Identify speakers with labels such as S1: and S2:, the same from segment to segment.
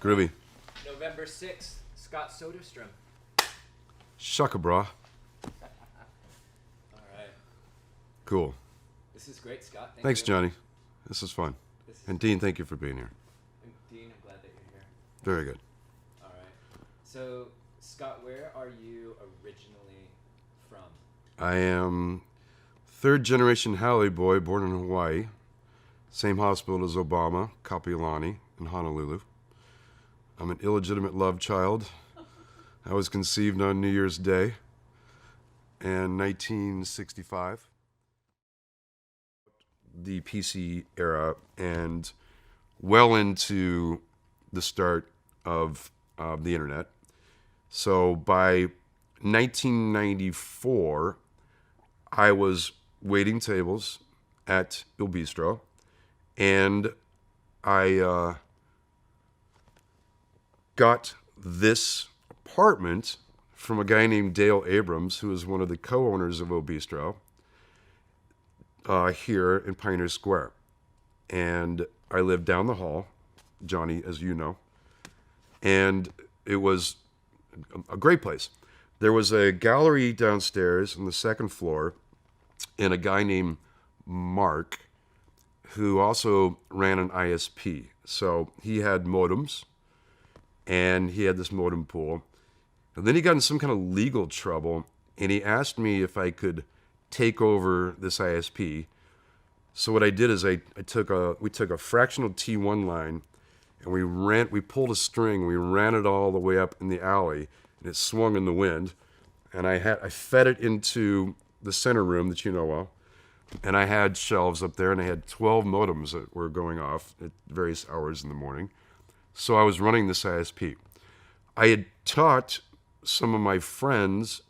S1: Groovy.
S2: November 6th, Scott Soderstrom.
S1: Shaka bra.
S2: All right.
S1: Cool.
S2: This is great, Scott.
S1: Thanks,
S2: you.
S1: Johnny. This is fun. And Dean, thank you for being here.
S2: Dean, I'm glad that you're here.
S1: Very good.
S2: All right. So, Scott, where are you originally from?
S1: I am third generation Haole boy born in Hawaii. Same hospital as Obama, Kapiolani, in Honolulu. I'm an illegitimate love child. I was conceived on New Year's Day in 1965. The PC era and well into the start of the internet. So by 1994, I was waiting tables at Il Bistro, and I got this apartment from a guy named Dale Abrams, who is one of the co-owners of Il Bistro, here in Pioneer Square. And I lived down the hall, Johnny, as you know, and it was a great place. There was a gallery downstairs on the second floor, and a guy named Mark, who also ran an ISP. So he had modems, and he had this modem pool. And then he got in some kind of legal trouble, and he asked me if I could take over this ISP. So what I did is we took a fractional T1 line, and we pulled a string, we ran it all the way up in the alley, and it swung in the wind. And I fed it into the center room that you know of, and I had shelves up there, and I had 12 modems that were going off at various hours in the morning. So I was running this ISP. I had taught some of my friends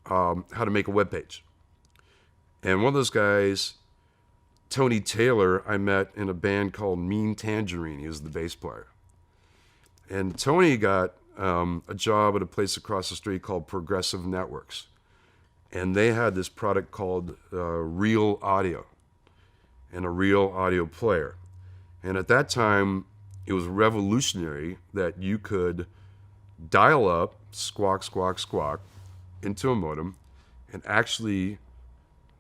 S1: how to make a web page. And one of those guys, Tony Taylor, I met in a band called Mean Tangerine. He was the bass player. And Tony got a job at a place across the street called Progressive Networks. And they had this product called Real Audio and a Real Audio player. And at that time, it was revolutionary that you could dial up, squawk, squawk, squawk, into a modem and actually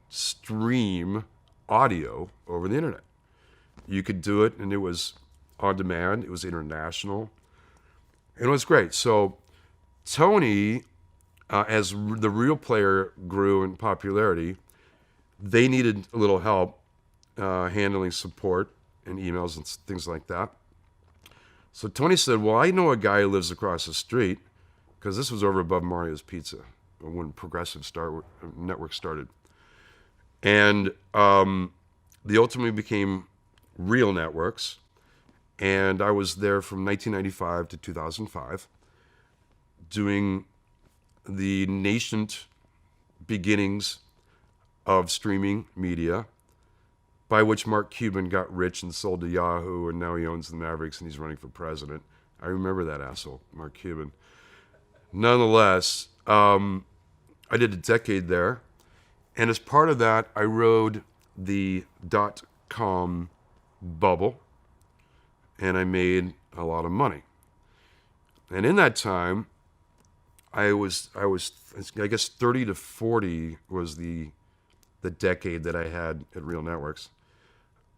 S1: stream audio over the internet. You could do it, and it was on demand. It was international. And it was great. So Tony, as the Real player grew in popularity, they needed a little help handling support and emails and things like that. So Tony said, well, I know a guy who lives across the street, because this was over above Mario's Pizza when Progressive Network started. And they ultimately became Real Networks. And I was there from 1995 to 2005, doing the nascent beginnings of streaming media, by which Mark Cuban got rich and sold to Yahoo, and now he owns the Mavericks and he's running for president. I remember that asshole, Mark Cuban. Nonetheless, I did a decade there, and as part of that, I rode the .com bubble, and I made a lot of money. And in that time, I guess 30 to 40 was the decade that I had at Real Networks.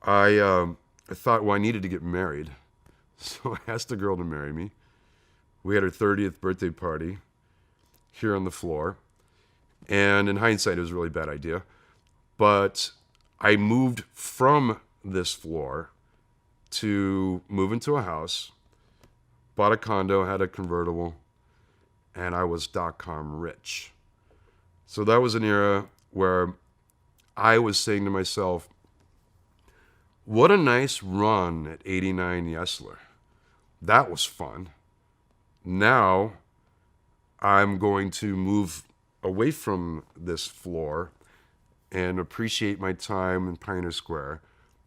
S1: I thought, well, I needed to get married. So I asked a girl to marry me. We had her 30th birthday party here on the floor. And in hindsight, it was a really bad idea. But I moved from this floor to move into a house, bought a condo, had a convertible, and I was .com rich. So that was an era where I was saying to myself, what a nice run at 89 Yesler. That was fun. Now I'm going to move away from this floor and appreciate my time in Pioneer Square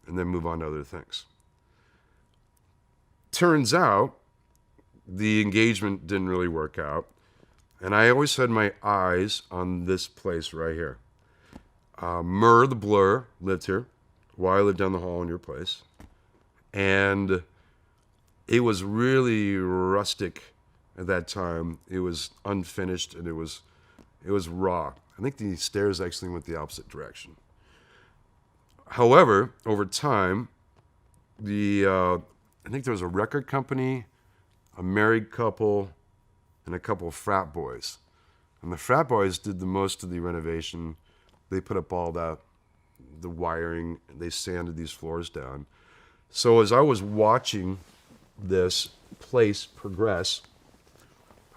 S1: and then move on to other things. Turns out the engagement didn't really work out, and I always had my eyes on this place right here. Murr the Blur lived here while I lived down the hall in your place. And it was really rustic at that time. It was unfinished and it was raw. I think the stairs actually went the opposite direction. However, over time, I think there was a record company, a married couple, and a couple of frat boys. And the frat boys did the most of the renovation. They put up all the wiring. They sanded these floors down. So as I was watching this place progress,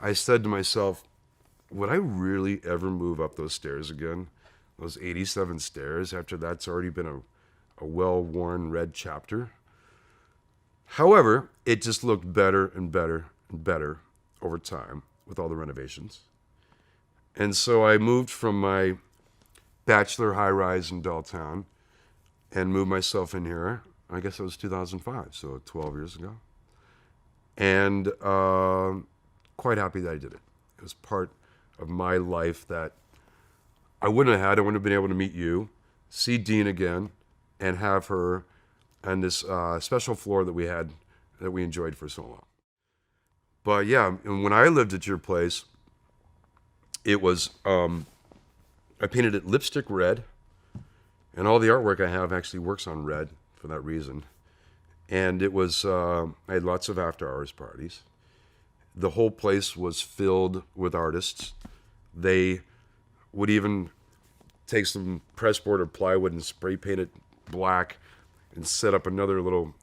S1: I said to myself, would I really ever move up those stairs again? Those 87 stairs after that's already been a well-worn red chapter? However, it just looked better and better and better over time with all the renovations. And so I moved from my bachelor high-rise in Belltown and moved myself in here. I guess it was 2005, so 12 years ago. And quite happy that I did it. It was part of my life that I wouldn't have had. I wouldn't have been able to meet you, see Dean again, and have her on this special floor that we enjoyed for so long. But yeah, and when I lived at your place, it was I painted it lipstick red, and all the artwork I have actually works on red for that reason. And it was I had lots of after hours parties. The whole place was filled with artists. They would even take some pressboard or plywood and spray paint it black and set up another little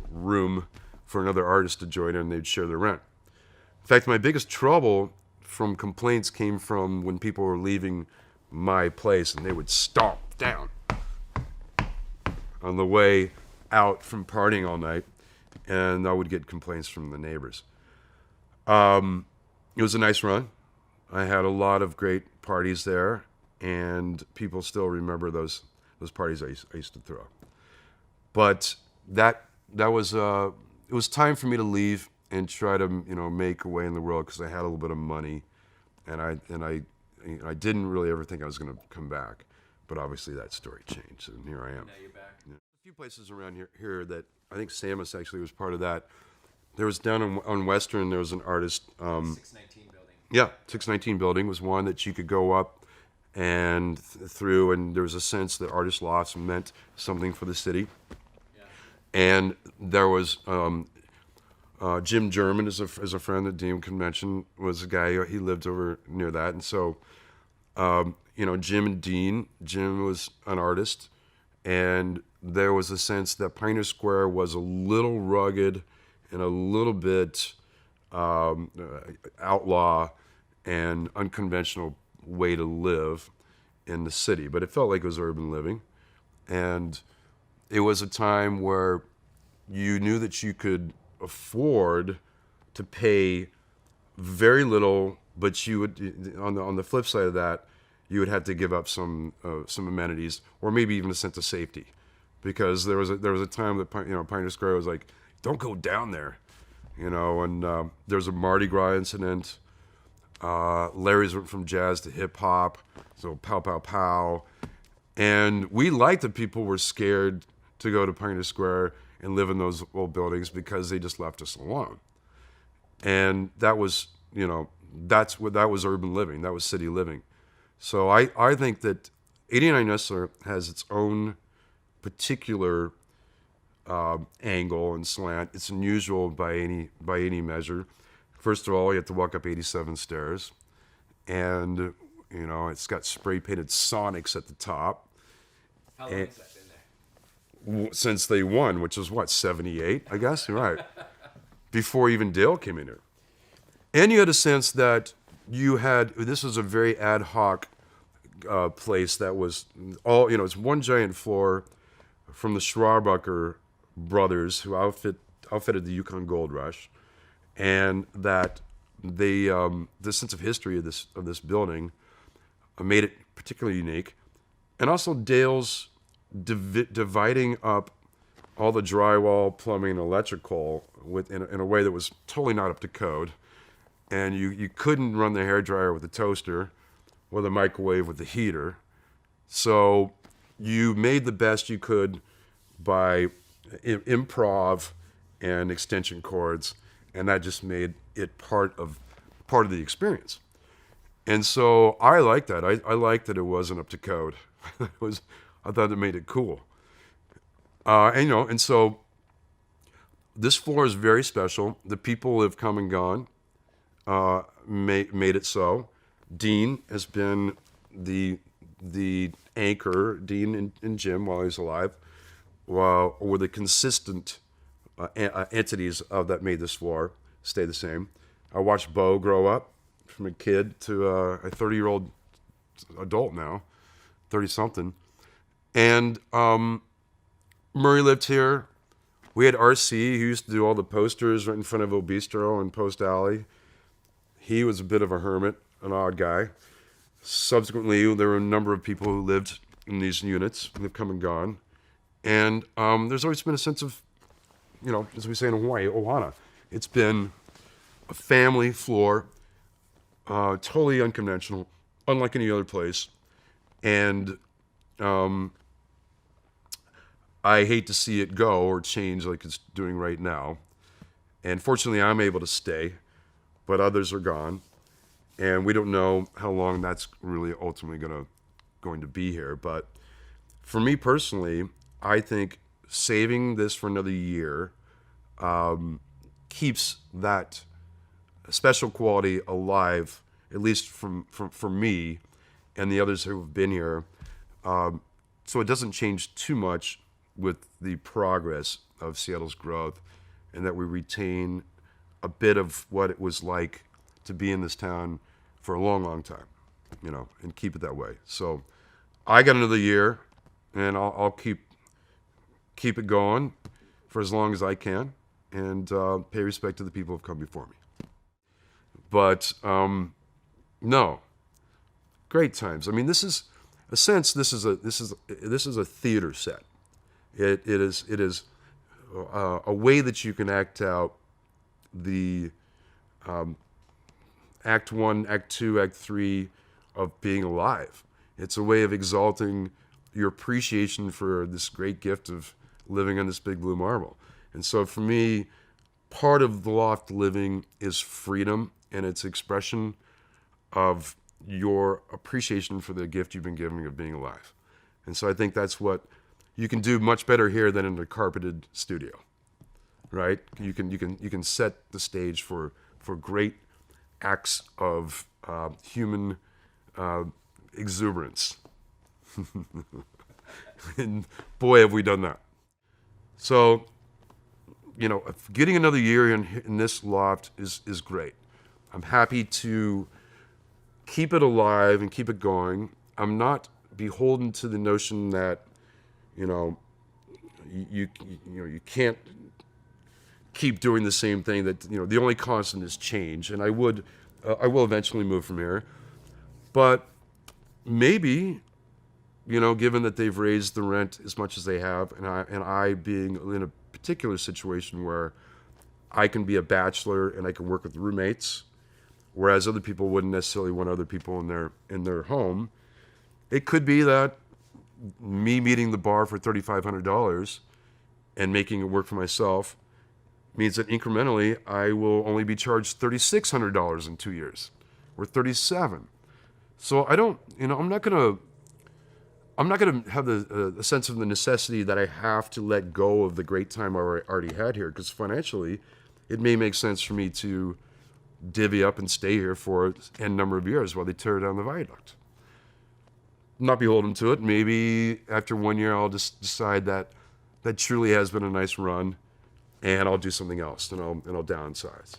S1: room for another artist to join in, and they'd share their rent. In fact, my biggest trouble from complaints came from when people were leaving my place and they would stomp down on the way out from partying all night, and I would get complaints from the neighbors. It was a nice run. I had a lot of great parties there, and people still remember those parties I used to throw. But that was it was time for me to leave and try to make a way in the world because I had a little bit of money, and I didn't really ever think I was going to come back. But obviously that story changed, and here I am.
S2: Now you're back.
S1: Yeah. A few places around here that I think Samus actually was part of that. There was down on Western, there was an artist.
S2: 619 building.
S1: Yeah, 619 building was one that you could go up and through, and there was a sense that artist lofts meant something for the city.
S2: Yeah.
S1: And there was Jim German is a friend that Dean can mention, was a guy, he lived over near that. And so, Jim and Dean, Jim was an artist, and there was a sense that Pioneer Square was a little rugged and a little bit outlaw and unconventional way to live in the city. But it felt like it was urban living. And it was a time where you knew that you could afford to pay very little, but you would, on the flip side of that, you would have to give up some amenities or maybe even a sense of safety, because there was a time that Pioneer Square was like, don't go down there, and there was a Mardi Gras incident. Larry's went from jazz to hip hop, so pow pow pow, and we liked that people were scared to go to Pioneer Square and live in those old buildings because they just left us alone. And that was, that was urban living. That was city living. So I think that 89 Nestler has its own particular angle and slant. It's unusual by any measure. First of all, you have to walk up 87 stairs, and it's got spray painted Sonics at the top.
S2: How long has that been there?
S1: Since they won, which was 78, I guess. You're right. Before even Dale came in here. And you had a sense that this was a very ad hoc place that was all, it's one giant floor from the Schwarbacher brothers who outfitted the Yukon Gold Rush, and that the sense of history of this building made it particularly unique. And also Dale's dividing up all the drywall, plumbing, and electrical in a way that was totally not up to code. And you couldn't run the hairdryer with a toaster or the microwave with the heater. So you made the best you could by improv and extension cords, and that just made it part of the experience. And so I like that. I like that it wasn't up to code. I thought it made it cool. And so this floor is very special. The people have come and gone, made it so. Dean has been the anchor, Dean and Jim, while he's alive, were the consistent entities that made this floor stay the same. I watched Bo grow up from a kid to a 30-year-old adult now, 30-something. And Murray lived here. We had RC, who used to do all the posters right in front of Obistro and Post Alley. He was a bit of a hermit, an odd guy. Subsequently, there were a number of people who lived in these units and have come and gone. And there's always been a sense of, as we say in Hawaii, ohana. It's been a family floor, totally unconventional, unlike any other place. And I hate to see it go or change like it's doing right now. And fortunately, I'm able to stay, but others are gone. And we don't know how long that's really ultimately going to be here. But for me personally, I think saving this for another year keeps that special quality alive, at least for me and the others who have been here. So it doesn't change too much with the progress of Seattle's growth, and that we retain a bit of what it was like to be in this town for a long, long time, and keep it that way. So I got another year, and I'll keep it going for as long as I can, and pay respect to the people who have come before me. But no, great times. I mean, this is a theater set. It is a way that you can act out the Act 1, Act 2, Act 3 of being alive. It's a way of exalting your appreciation for this great gift of living on this big blue marble. And so for me, part of the Loft living is freedom and its expression of your appreciation for the gift you've been given of being alive. And so I think that's what you can do much better here than in a carpeted studio, right? You can set the stage for great acts of human exuberance. And boy, have we done that. So, getting another year in this Loft is great. I'm happy to keep it alive and keep it going. I'm not beholden to the notion that, you can't keep doing the same thing, that, the only constant is change. And I will eventually move from here. But maybe, given that they've raised the rent as much as they have, and I being in a particular situation where I can be a bachelor and I can work with roommates, whereas other people wouldn't necessarily want other people in their home, it could be that me meeting the bar for $3,500 and making it work for myself means that incrementally I will only be charged $3,600 in 2 years, or $3,700. So I don't, I'm not gonna have the sense of the necessity that I have to let go of the great time I already had here, because financially, it may make sense for me to divvy up and stay here for n number of years while they tear down the viaduct. I'm not beholden to it. Maybe after 1 year, I'll just decide that truly has been a nice run, and I'll do something else, and I'll downsize.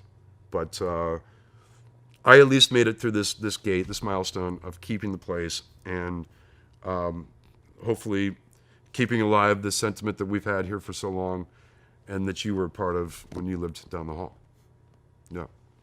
S1: But I at least made it through this gate, this milestone of keeping the place, and hopefully keeping alive the sentiment that we've had here for so long, and that you were a part of when you lived down the hall. Yeah.